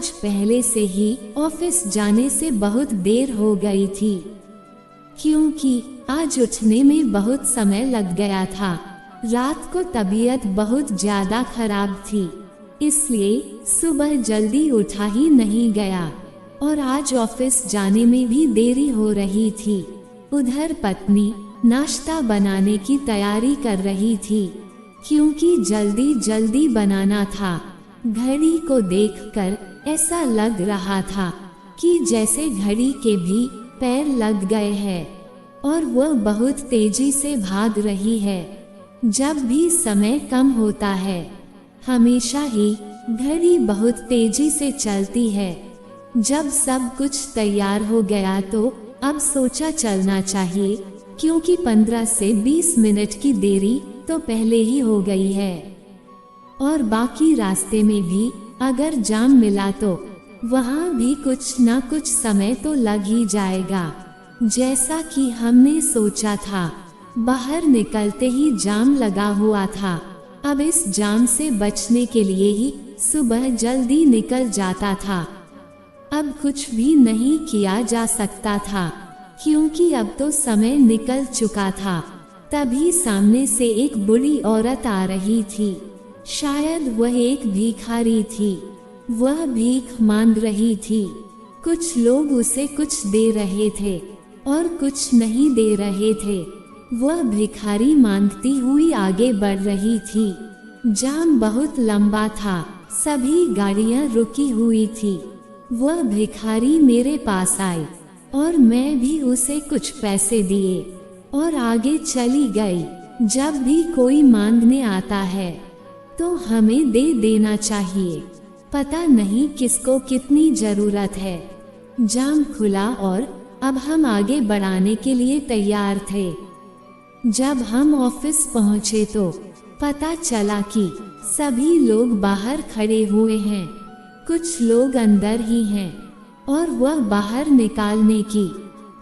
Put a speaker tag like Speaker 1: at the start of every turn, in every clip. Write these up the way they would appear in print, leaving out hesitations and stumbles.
Speaker 1: आज पहले से ही ऑफिस जाने से बहुत देर हो गई थी, क्योंकि आज उठने में बहुत समय लग गया था। रात को तबीयत बहुत ज्यादा खराब थी, इसलिए सुबह जल्दी उठा ही नहीं गया और आज ऑफिस जाने में भी देरी हो रही थी। उधर पत्नी नाश्ता बनाने की तैयारी कर रही थी, क्योंकि जल्दी जल्दी बनाना था। घड़ी को देखकर ऐसा लग रहा था कि जैसे घड़ी के भी पैर लग गए हैं और वह बहुत तेजी से भाग रही है। जब भी समय कम होता है, हमेशा ही घड़ी बहुत तेजी से चलती है। जब सब कुछ तैयार हो गया तो अब सोचा चलना चाहिए, क्योंकि 15 से 20 मिनट की देरी तो पहले ही हो गई है और बाकी रास्ते में भी अगर जाम मिला तो वहाँ भी कुछ न कुछ समय तो लग ही जाएगा। जैसा कि हमने सोचा था, बाहर निकलते ही जाम लगा हुआ था। अब इस जाम से बचने के लिए ही सुबह जल्दी निकल जाता था। अब कुछ भी नहीं किया जा सकता था, क्योंकि अब तो समय निकल चुका था। तभी सामने से एक बूढ़ी औरत आ रही थी। शायद वह एक भिखारी थी। वह भीख मांग रही थी। कुछ लोग उसे कुछ दे रहे थे और कुछ नहीं दे रहे थे। वह भिखारी मांगती हुई आगे बढ़ रही थी। जाम बहुत लंबा था, सभी गाड़ियां रुकी हुई थी। वह भिखारी मेरे पास आई और मैं भी उसे कुछ पैसे दिए और आगे चली गई। जब भी कोई मांगने आता है तो हमें दे देना चाहिए। पता नहीं किसको कितनी जरूरत है। जाम खुला और अब हम आगे बढ़ाने के लिए तैयार थे। जब हम ऑफिस पहुंचे तो पता चला कि सभी लोग बाहर खड़े हुए हैं, कुछ लोग अंदर ही हैं और वह बाहर निकालने की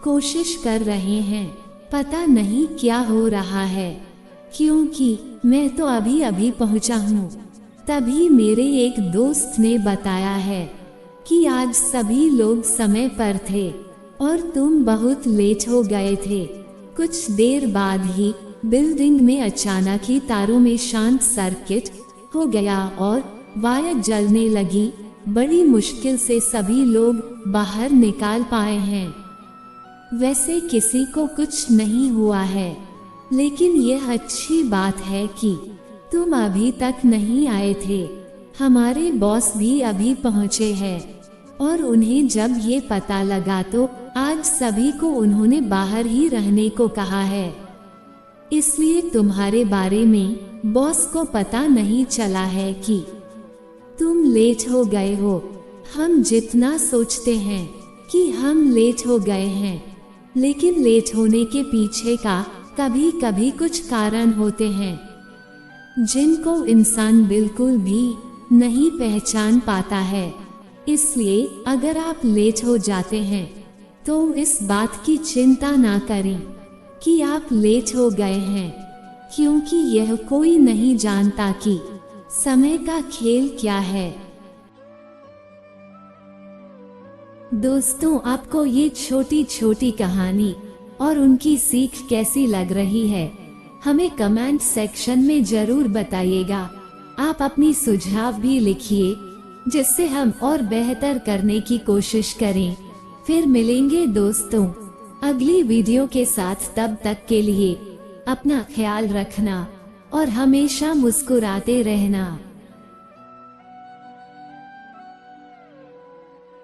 Speaker 1: कोशिश कर रहे हैं। पता नहीं क्या हो रहा है, क्योंकि मैं तो अभी अभी पहुंचा हूँ। तभी मेरे एक दोस्त ने बताया है कि आज सभी लोग समय पर थे और तुम बहुत लेट हो गए थे। कुछ देर बाद ही बिल्डिंग में अचानक ही तारों में शांत सर्किट हो गया और वायर जलने लगी। बड़ी मुश्किल से सभी लोग बाहर निकाल पाए हैं। वैसे किसी को कुछ नहीं हुआ है, लेकिन यह अच्छी बात है कि तुम अभी तक नहीं आए थे। हमारे बॉस भी अभी पहुँचे हैं और उन्हें जब ये पता लगा तो आज सभी को उन्होंने बाहर ही रहने को कहा है। इसलिए तुम्हारे बारे में बॉस को पता नहीं चला है कि तुम लेट हो गए हो। हम जितना सोचते हैं कि हम लेट हो गए हैं, लेकिन लेट होने के पीछे का कभी कभी कुछ कारण होते हैं जिनको इंसान बिल्कुल भी नहीं पहचान पाता है। इसलिए अगर आप लेट हो जाते हैं तो इस बात की चिंता ना करें कि आप लेट हो गए हैं, क्योंकि यह कोई नहीं जानता कि समय का खेल क्या है। दोस्तों, आपको ये छोटी छोटी कहानी और उनकी सीख कैसी लग रही है, हमें कमेंट सेक्शन में जरूर बताइएगा। आप अपनी सुझाव भी लिखिए, जिससे हम और बेहतर करने की कोशिश करें। फिर मिलेंगे दोस्तों अगली वीडियो के साथ। तब तक के लिए अपना ख्याल रखना और हमेशा मुस्कुराते रहना।